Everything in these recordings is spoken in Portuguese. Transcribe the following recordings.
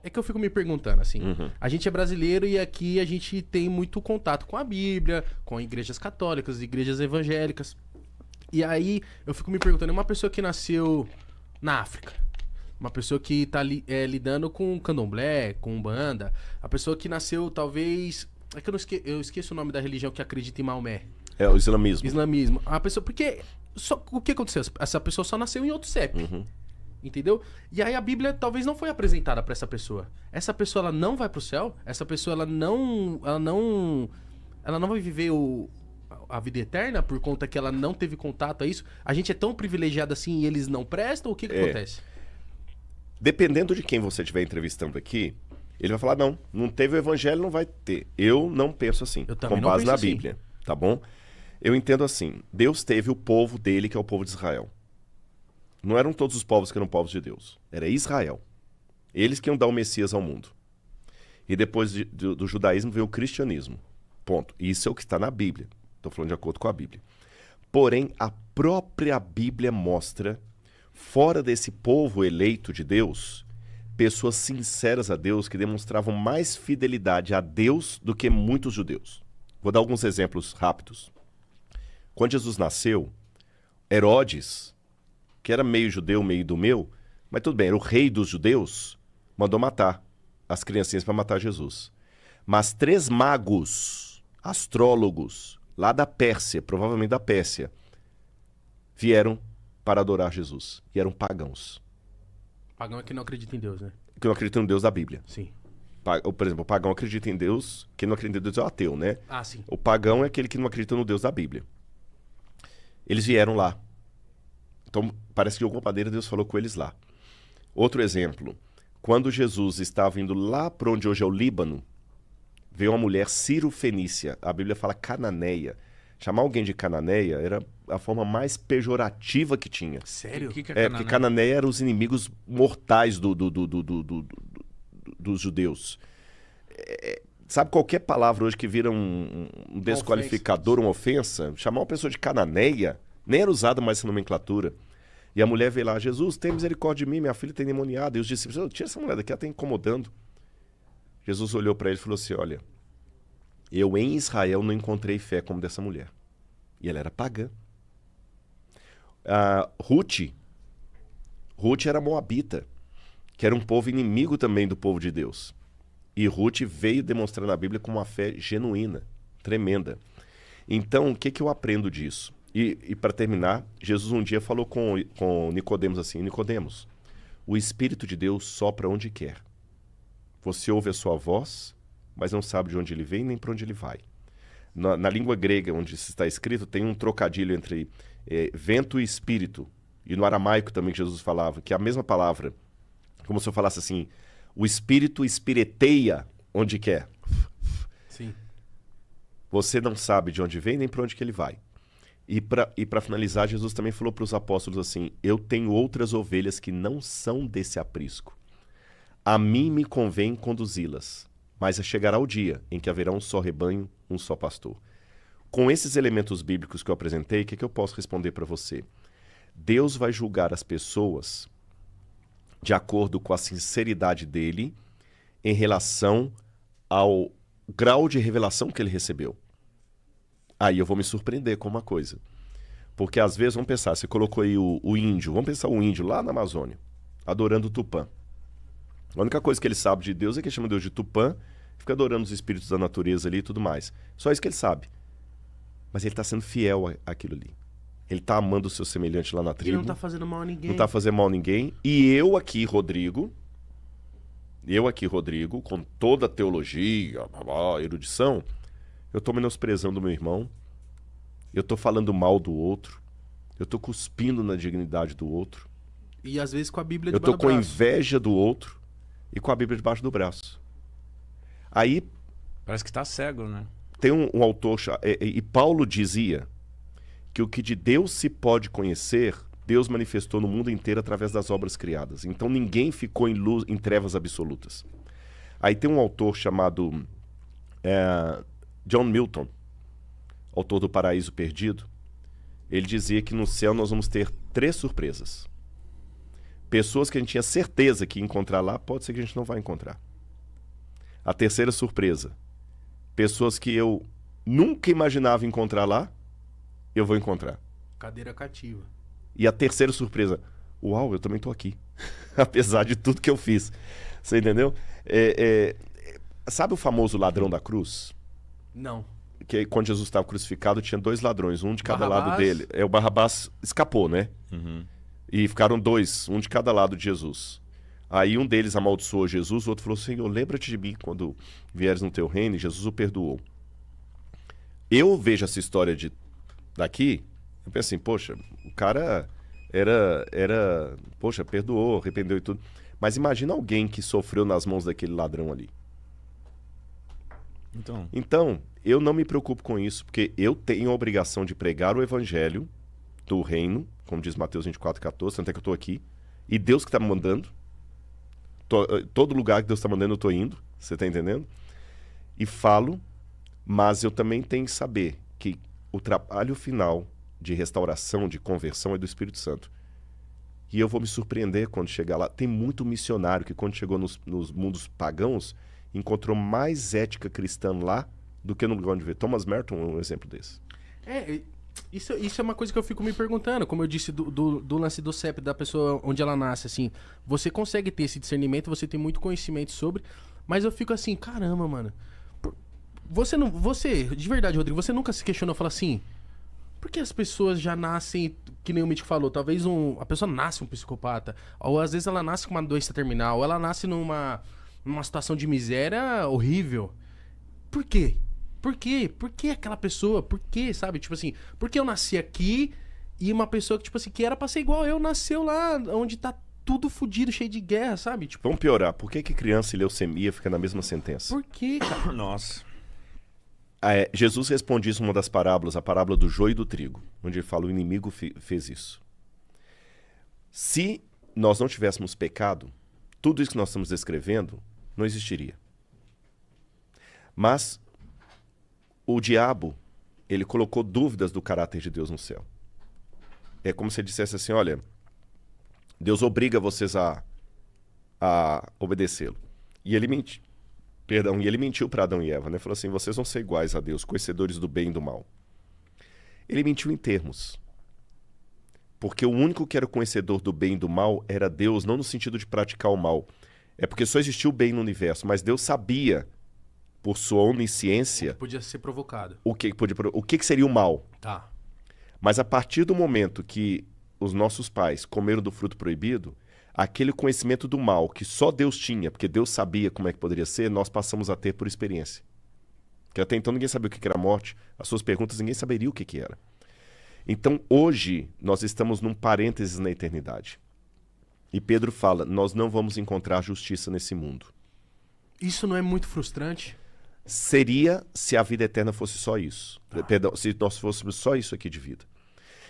É que eu fico me perguntando, assim, a gente é brasileiro e aqui a gente tem muito contato com a Bíblia, com igrejas católicas, igrejas evangélicas. E aí eu fico me perguntando, uma pessoa que nasceu na África, uma pessoa que tá lidando com candomblé, com umbanda, a pessoa que nasceu talvez... É que eu esqueço o nome da religião que acredita em Maomé. É o islamismo. Islamismo. A pessoa... Porque o que aconteceu? Essa pessoa só nasceu em outro CEP. Entendeu? E aí a Bíblia talvez não foi apresentada pra essa pessoa. Essa pessoa, ela não vai pro céu? Essa pessoa, ela não vai viver a vida eterna por conta que ela não teve contato a isso? A gente é tão privilegiado assim e eles não prestam? O que acontece? Dependendo de quem você estiver entrevistando aqui, ele vai falar, não teve o evangelho, não vai ter. Eu não penso assim, com base na Bíblia, tá bom? Eu entendo assim, Deus teve o povo dele, que é o povo de Israel. Não eram todos os povos que eram povos de Deus. Era Israel. Eles que iam dar o Messias ao mundo. E depois do judaísmo veio o cristianismo. Ponto. Isso é o que está na Bíblia. Estou falando de acordo com a Bíblia. Porém, a própria Bíblia mostra, fora desse povo eleito de Deus, pessoas sinceras a Deus que demonstravam mais fidelidade a Deus do que muitos judeus. Vou dar alguns exemplos rápidos. Quando Jesus nasceu, Herodes, que era meio judeu, meio idumeu, mas tudo bem, era o rei dos judeus, mandou matar as criancinhas para matar Jesus. Mas 3 magos, astrólogos, lá da Pérsia, provavelmente da Pérsia, vieram para adorar Jesus. E eram pagãos. Pagão é que não acredita em Deus, né? Que não acredita no Deus da Bíblia. Sim. Por exemplo, o pagão acredita em Deus, quem não acredita em Deus é o ateu, né? Ah, sim. O pagão é aquele que não acredita no Deus da Bíblia. Eles vieram lá. Então, parece que de alguma maneira Deus falou com eles lá. Outro exemplo. Quando Jesus estava indo lá para onde hoje é o Líbano, veio uma mulher sírio-fenícia. A Bíblia fala cananeia. Chamar alguém de cananeia era a forma mais pejorativa que tinha. Sério? O que é Porque cananeia eram os inimigos mortais dos judeus. Sabe qualquer palavra hoje que vira um desqualificador, uma ofensa? Chamar uma pessoa de cananeia, nem era usada mais essa nomenclatura. E a mulher veio lá, Jesus, tem misericórdia de mim, minha filha tem endemoniada. E os discípulos, tira essa mulher daqui, ela está incomodando. Jesus olhou para ele e falou assim, olha, eu em Israel não encontrei fé como dessa mulher. E ela era pagã. Ruth era moabita, que era um povo inimigo também do povo de Deus. E Ruth veio demonstrar na Bíblia com uma fé genuína, tremenda. Então, o que eu aprendo disso? E para terminar, Jesus um dia falou com Nicodemos assim, Nicodemos, o Espírito de Deus sopra onde quer. Você ouve a sua voz, mas não sabe de onde ele vem nem para onde ele vai. Na língua grega, onde está escrito, tem um trocadilho entre vento e espírito. E no aramaico também que Jesus falava, que é a mesma palavra, como se eu falasse assim, o espírito espireteia onde quer. Sim. Você não sabe de onde vem nem para onde que ele vai. E para finalizar, Jesus também falou para os apóstolos assim, eu tenho outras ovelhas que não são desse aprisco. A mim me convém conduzi-las, mas chegará o dia em que haverá um só rebanho, um só pastor. Com esses elementos bíblicos que eu apresentei, o que eu posso responder para você? Deus vai julgar as pessoas de acordo com a sinceridade dele em relação ao grau de revelação que ele recebeu. Aí eu vou me surpreender com uma coisa. Porque às vezes, vamos pensar, você colocou aí o índio, vamos pensar o índio lá na Amazônia, adorando o Tupã. A única coisa que ele sabe de Deus é que ele chama Deus de Tupã, fica adorando os espíritos da natureza ali e tudo mais. Só isso que ele sabe. Mas ele está sendo fiel àquilo ali. Ele está amando o seu semelhante lá na tribo. Ele não está fazendo mal a ninguém. Não está fazendo mal a ninguém. E eu aqui, Rodrigo, com toda a teologia, erudição, eu estou menosprezando o meu irmão, eu estou falando mal do outro, eu estou cuspindo na dignidade do outro. E às vezes com a Bíblia eu debaixo estou com inveja do outro e com a Bíblia debaixo do braço. Aí... Parece que está cego, né? Tem um autor, e Paulo dizia que o que de Deus se pode conhecer, Deus manifestou no mundo inteiro através das obras criadas. Então ninguém ficou em trevas absolutas. Aí tem um autor chamado John Milton, autor do Paraíso Perdido. Ele dizia que no céu nós vamos ter 3 surpresas. Pessoas que a gente tinha certeza que ia encontrar lá, pode ser que a gente não vai encontrar. A terceira surpresa. Pessoas que eu nunca imaginava encontrar lá, eu vou encontrar. Cadeira cativa. E a terceira surpresa. Uau, eu também tô aqui. Apesar de tudo que eu fiz. Você entendeu? Sabe o famoso ladrão da cruz? Não. Que quando Jesus estava crucificado, tinha 2 ladrões, um de cada lado dele. O Barrabás escapou, né? Uhum. E ficaram 2, um de cada lado de Jesus. Aí um deles amaldiçoou Jesus, o outro falou: Senhor, lembra-te de mim quando vieres no teu reino, e Jesus o perdoou. Eu vejo essa história daqui, eu penso assim, poxa, o cara poxa, perdoou, arrependeu e tudo. Mas imagina alguém que sofreu nas mãos daquele ladrão ali. Então, eu não me preocupo com isso, porque eu tenho a obrigação de pregar o evangelho do reino, como diz Mateus 24:14, tanto é que eu estou aqui, e Deus que está me mandando. Todo lugar que Deus está mandando eu estou indo, você está entendendo? E falo, mas eu também tenho que saber que o trabalho final de restauração, de conversão é do Espírito Santo. E eu vou me surpreender quando chegar lá. Tem muito missionário que quando chegou nos mundos pagãos, encontrou mais ética cristã lá do que no lugar onde vê. Thomas Merton é um exemplo desse. Isso é uma coisa que eu fico me perguntando, como eu disse do lance do CEP, da pessoa onde ela nasce, assim. Você consegue ter esse discernimento, você tem muito conhecimento sobre, mas eu fico assim, caramba, mano. Você, de verdade, Rodrigo, você nunca se questionou, fala assim, por que as pessoas já nascem, que nem o Mítico falou, talvez a pessoa nasce um psicopata, ou às vezes ela nasce com uma doença terminal, ou ela nasce numa situação de miséria horrível. Por quê? Por quê? Por que aquela pessoa? Por quê, sabe? Tipo assim, por que eu nasci aqui e uma pessoa que, tipo assim, que era pra ser igual eu, nasceu lá onde tá tudo fodido, cheio de guerra, sabe? Tipo, vamos piorar. Por que criança e leucemia fica na mesma sentença? Por quê, cara? Nossa. Jesus responde isso em uma das parábolas, a parábola do joio e do trigo, onde ele fala: o inimigo fez isso. Se nós não tivéssemos pecado, tudo isso que nós estamos descrevendo não existiria. Mas o diabo, ele colocou dúvidas do caráter de Deus no céu. É como se ele dissesse assim: olha, Deus obriga vocês a obedecê-lo. E ele mentiu para Adão e Eva, né? Falou assim: vocês vão ser iguais a Deus, conhecedores do bem e do mal. Ele mentiu em termos. Porque o único que era conhecedor do bem e do mal era Deus, não no sentido de praticar o mal. É porque só existiu o bem no universo, mas Deus sabia, por sua onisciência, podia ser provocado. O que seria o mal. Tá. Mas a partir do momento que os nossos pais comeram do fruto proibido, aquele conhecimento do mal que só Deus tinha, porque Deus sabia como é que poderia ser, nós passamos a ter por experiência. Porque até então ninguém sabia o que era a morte, as suas perguntas ninguém saberia o que era. Então hoje nós estamos num parênteses na eternidade. E Pedro fala: nós não vamos encontrar justiça nesse mundo. Isso não é muito frustrante? Seria se a vida eterna fosse só isso. Perdão, se nós fôssemos só isso aqui de vida.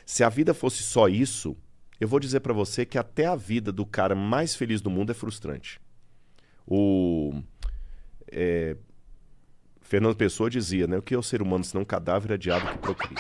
Se a vida fosse só isso, eu vou dizer para você que até a vida do cara mais feliz do mundo é frustrante. Fernando Pessoa dizia, né? O que é o ser humano senão um cadáver adiado que procria.